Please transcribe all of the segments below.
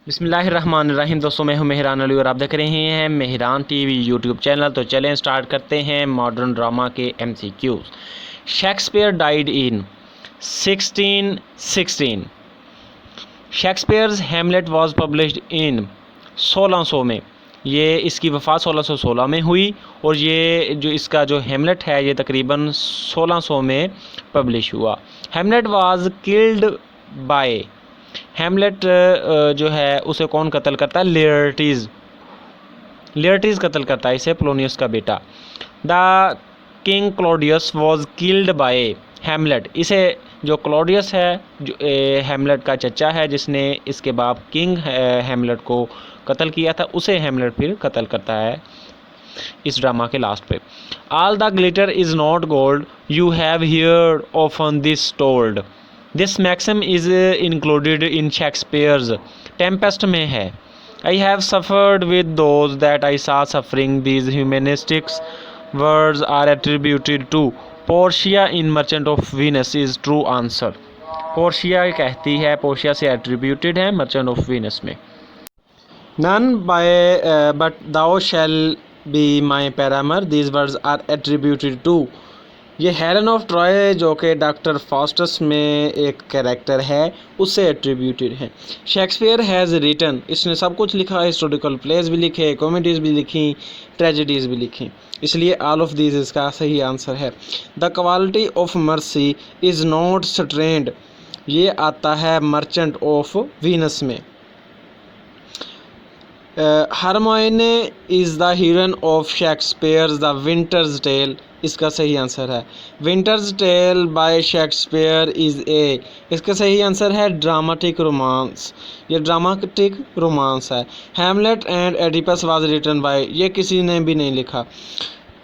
बिस्मिल्लाहिर्रहमानिर्रहीम। दोस्तों मैं हूं मेहरान अली और आप देख रहे हैं मेहरान टीवी यूट्यूब चैनल। तो चलें स्टार्ट करते हैं मॉडर्न ड्रामा के MCQs। Shakespeare died in 1616। Shakespeare's Hamlet was published in 1600 में। ये इसकी वफ़ात 1616 में हुई और ये जो इसका जो हैमलेट है ये तकरीबन 1600 में पब्लिश हुआ। Hamlet was killed by, Hamlet जो है उसे कौन कत्ल करता है? लेयर्टीज़ कत्ल करता है इसे, पोलोनियस का बेटा। The king Claudius was killed by Hamlet, इसे जो क्लॉडियस है जो हैमलेट का चचा है जिसने इसके बाप किंग हैमलेट को कत्ल किया था, उसे हैमलेट फिर कत्ल करता है इस ड्रामा के लास्ट पे। All the glitter is not gold, you have heard often this told. This maxim is included in Shakespeare's Tempest में है। I have suffered with those that I saw suffering, these humanistics words are attributed to Portia in Merchant of Venice is true answer. Portia कहती है, Portia से attributed है Merchant of Venice में। None by but thou shall be my paramour, these words are attributed to. ये Helen of Troy जो कि doctor Faustus में एक कैरेक्टर है उससे एट्रीब्यूटेड है। शेक्सपियर हैज़ रिटन, इसने सब कुछ लिखा, हिस्टोरिकल प्लेस भी लिखे, कॉमेडीज़ भी लिखी, ट्रेजेडीज़ भी लिखी, इसलिए ऑल ऑफ दीज इसका सही आंसर है। The quality of mercy is not strained, ये आता है मर्चेंट ऑफ वीनस में। Hermione is the heroine of Shakespeare's the Winter's Tale, इसका सही आंसर है। Winter's Tale by Shakespeare is A, इसका सही आंसर है ड्रामेटिक रोमांस, ये ड्रामेटिक रोमांस है। Hamlet and Oedipus was written by, ये किसी ने भी नहीं लिखा।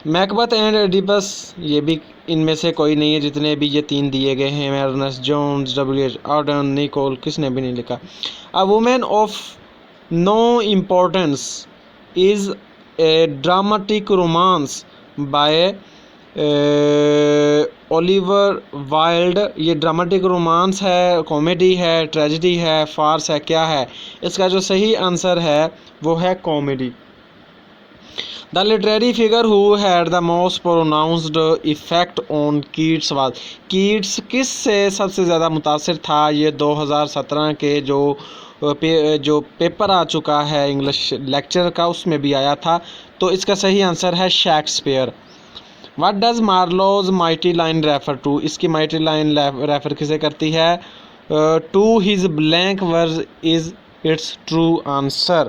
मैकबथ एंड एडिपस, ये भी इनमें से कोई नहीं है, जितने भी ये तीन दिए गए हैं, Ernest Jones, W.H. Orton, Nicol, किसने भी नहीं लिखा। A woman of no importance is a dramatic romance by Oliver Wilde, ये ड्रामेटिक रोमांस है, कॉमेडी है, ट्रेजेडी है, फार्स है, क्या है? इसका जो सही आंसर है वो है comedy. The literary figure who had the most pronounced effect on Keats was, Keats किस से सबसे ज़्यादा मुतासिर था? ये 2017 के जो पेपर आ चुका है इंग्लिश लेक्चर का उसमें भी आया था, तो इसका सही आंसर है Shakespeare. What does Marlowe's mighty line refer to? इसकी mighty line रेफर किसे करती है? To his blank verse is its true answer.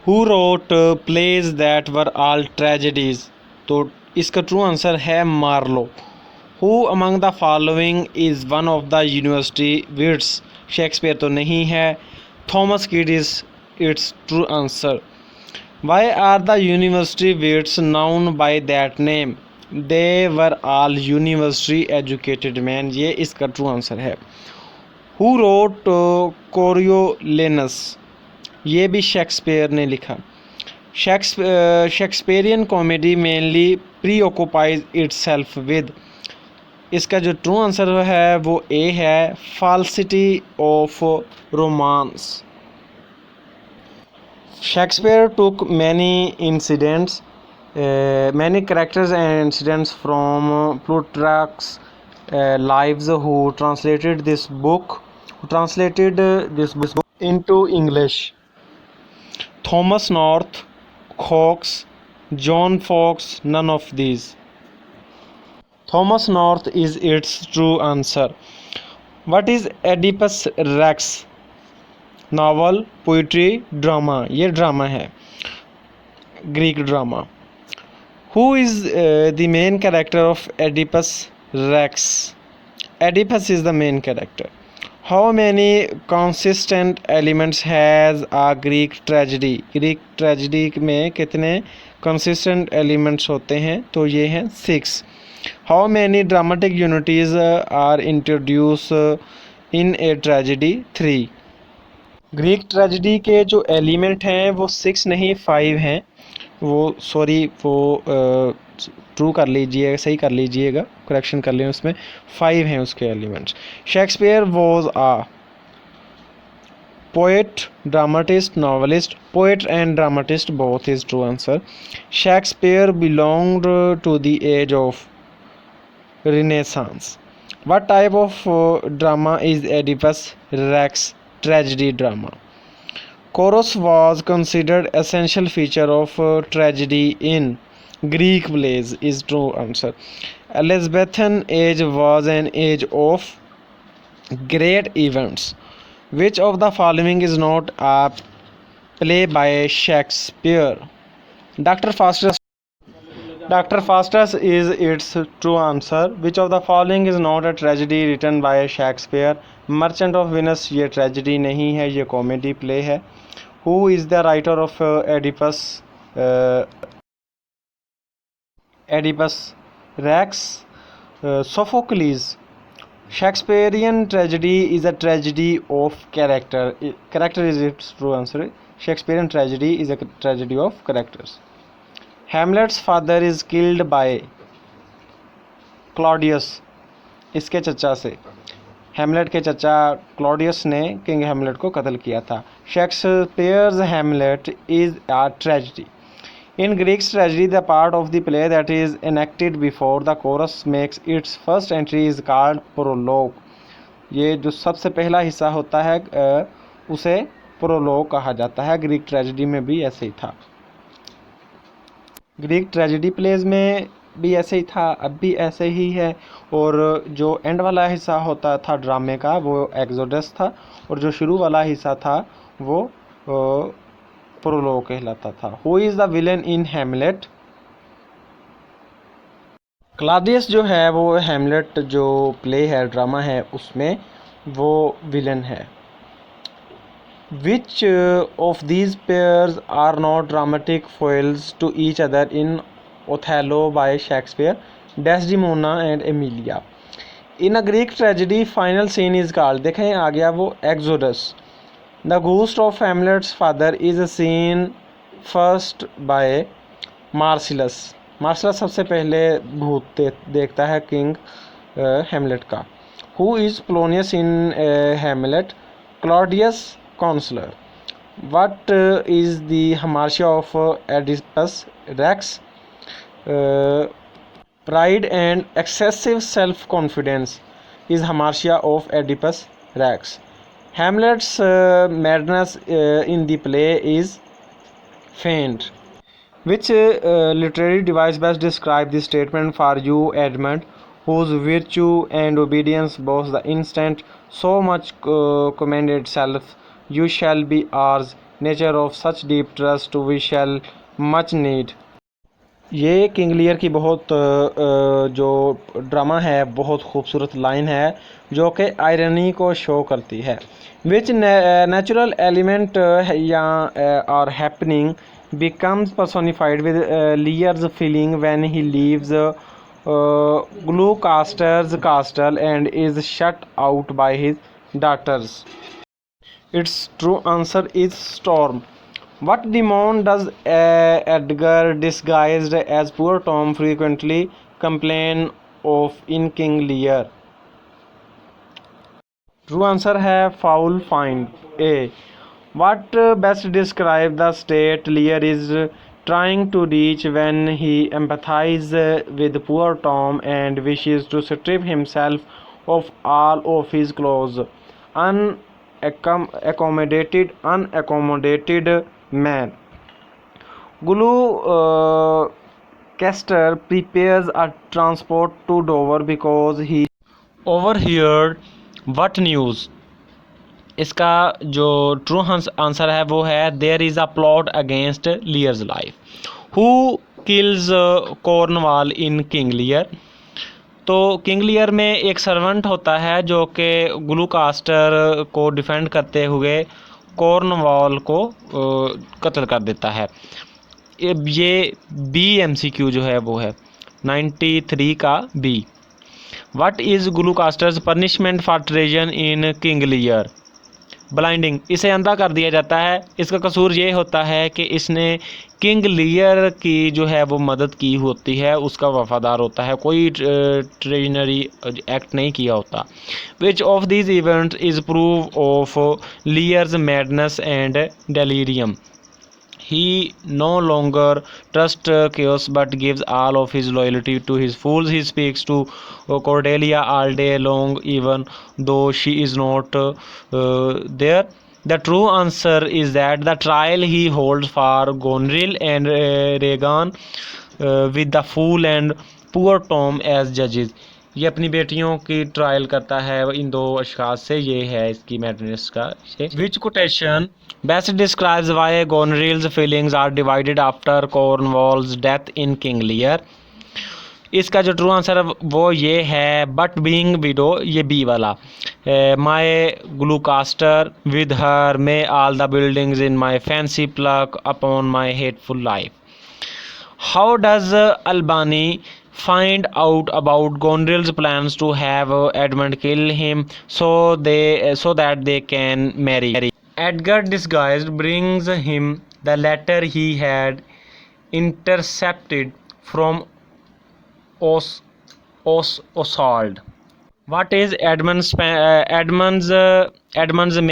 Who wrote plays that were all tragedies? तो इसका true answer है Marlowe. Who among the following is one of the university wits? Shakespeare तो नहीं है। Thomas kid is its true answer. Why are the university wits known by that name? They were all university educated men, ये इसका true answer है। Who wrote Coriolanus? ये भी Shakespeare ने लिखा। Shakespearean comedy mainly preoccupies itself with, इसका जो true answer है वो ए है, falsity of romance. Shakespeare took many characters and incidents from Plutarch's lives. Who translated this book into English? Thomas North, Cox, John Fox, none of these. Thomas North is its true answer. What is Oedipus Rex? Novel, poetry, drama, ये drama है, Greek drama. Who is the main character of Oedipus Rex? Oedipus is the main character. How many consistent elements has a Greek tragedy? Greek tragedy में कितने consistent elements होते हैं? तो ये हैं 6। How many dramatic unities are introduce in a tragedy? 3। Greek tragedy के जो element हैं वो 6 नहीं 5 हैं, वो ट्रू कर लीजिएगा, सही कर लीजिएगा, करेक्शन कर लें, उसमें 5 हैं उसके elements. Shakespeare was Poet, dramatist, novelist. Poet and dramatist both is true answer. Shakespeare belonged to the age of Renaissance. What type of drama is Oedipus Rex? Tragedy drama. Chorus was considered essential feature of tragedy in Greek plays is true answer. Elizabethan age was an age of great events. Which of the following is not a play by Shakespeare? Dr. Faustus. Dr. Faustus is its true answer. Which of the following is not a tragedy written by Shakespeare? Merchant of Venus ये tragedy नहीं है, ये comedy play है. Who is the writer of Oedipus Rex? Sophocles. Shakespearean tragedy is a tragedy of character. Character is its true answer. Shakespearean tragedy is a tragedy of characters. Hamlet's father is killed by Claudius. इसके चचा से हेमलेट के चचा Claudius ने king हेमलेट को कत्ल किया था. Shakespeare's Hamlet is a tragedy. In Greek tragedy, the part of the play that is enacted before the chorus makes its first entry is called prologue. ये जो सबसे पहला हिस्सा होता है उसे प्रोलोग कहा जाता है. ग्रीक ट्रेजेडी में भी ऐसे ही था. ग्रीक ट्रेजेडी प्लेज में भी ऐसे ही था, अब भी ऐसे ही है. और जो एंड वाला हिस्सा होता था ड्रामे का वो एक्सोडस था, और जो शुरू वाला हिस्सा था वो प्रोलोग कहलाता था. Who is the villain in Hamlet? Claudius जो है वो हेमलेट जो प्ले है ड्रामा है उसमें वो विलन है. Which of these pairs are not dramatic foils to each other in Othello by Shakespeare? Desdemona and Emilia. In a Greek tragedy, final scene is called, देखें आ गया वो Exodus. The ghost of Hamlet's father is seen first by Marcellus. Marcellus सबसे पहले भूत देखता है king हेमलेट का. Who is Polonius in Hamlet? Claudius Consular. What is the hamartia of Oedipus Rex? Pride and excessive self-confidence is hamartia of Oedipus Rex. Hamlet's madness in the play is feint. Which literary device best describe the statement for you, Edmund, whose virtue and obedience both the instant so much commended self, you shall be ours, nature of such deep trust we shall much need. ये King Lear की बहुत जो drama है बहुत खूबसूरत line है जो कि आयरनी को शो करती है. विच नेचुरल एलिमेंट या और happening becomes personified with Lear's feeling when he leaves Gloucester's castle and is shut out by his daughters? Its true answer is storm. What demon does Edgar, disguised as poor Tom, frequently complain of in King Lear? True answer है foul find. A. What best describe the state Lear is trying to reach when he empathizes with poor Tom and wishes to strip himself of all of his clothes? Unaccommodated man. Gloucester prepares a transport to Dover because he overheard what news? इसका जो true answer है वो है there is a plot against Lear's life. Who kills Cornwall in King Lear? तो King लियर में एक servant होता है जो कि ग्लूकास्टर को डिफेंड करते हुए कॉर्नवाल को कत्ल कर देता है. ये बी MCQ जो है वो है 93 का B. What is Gloucester's punishment for treason in King Lear? Blinding, इसे अंधा कर दिया जाता है। इसका कसूर ये होता है कि इसने किंग लियर की जो है वो मदद की होती है, उसका वफादार होता है, कोई ट्रेजनरी एक्ट नहीं किया होता। Which of these events is proof of Lear's madness and delirium? He no longer trusts chaos but gives all of his loyalty to his fools. He speaks to Cordelia all day long, even though she is not there. The true answer is that the trial he holds for Gonril and Regan, with the fool and poor Tom as judges. ये अपनी बेटियों की trial करता है इन दो अशखास से, ये है इसकी मैडनेस का। Which quotation best describes why Goneril's feelings are divided after Cornwall's death in King Lear? इसका जो ट्रू आंसर है वो ये है, बट बीइंग विडो, ये बी वाला। My Gloucester with her may all the buildings in my fancy pluck upon my hateful life. How does Albany find out about Gondril's plans to have Edmund kill him so that they can marry? Edgar disguised brings him the letter he had intercepted from Oswald. What is Edmund's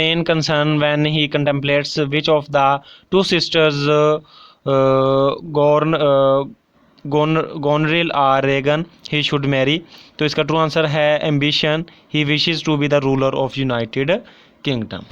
main concern when he contemplates which of the two sisters, Gonril or Regan, he should marry? तो इसका true answer है ambition, he wishes to be the ruler of United kingdom.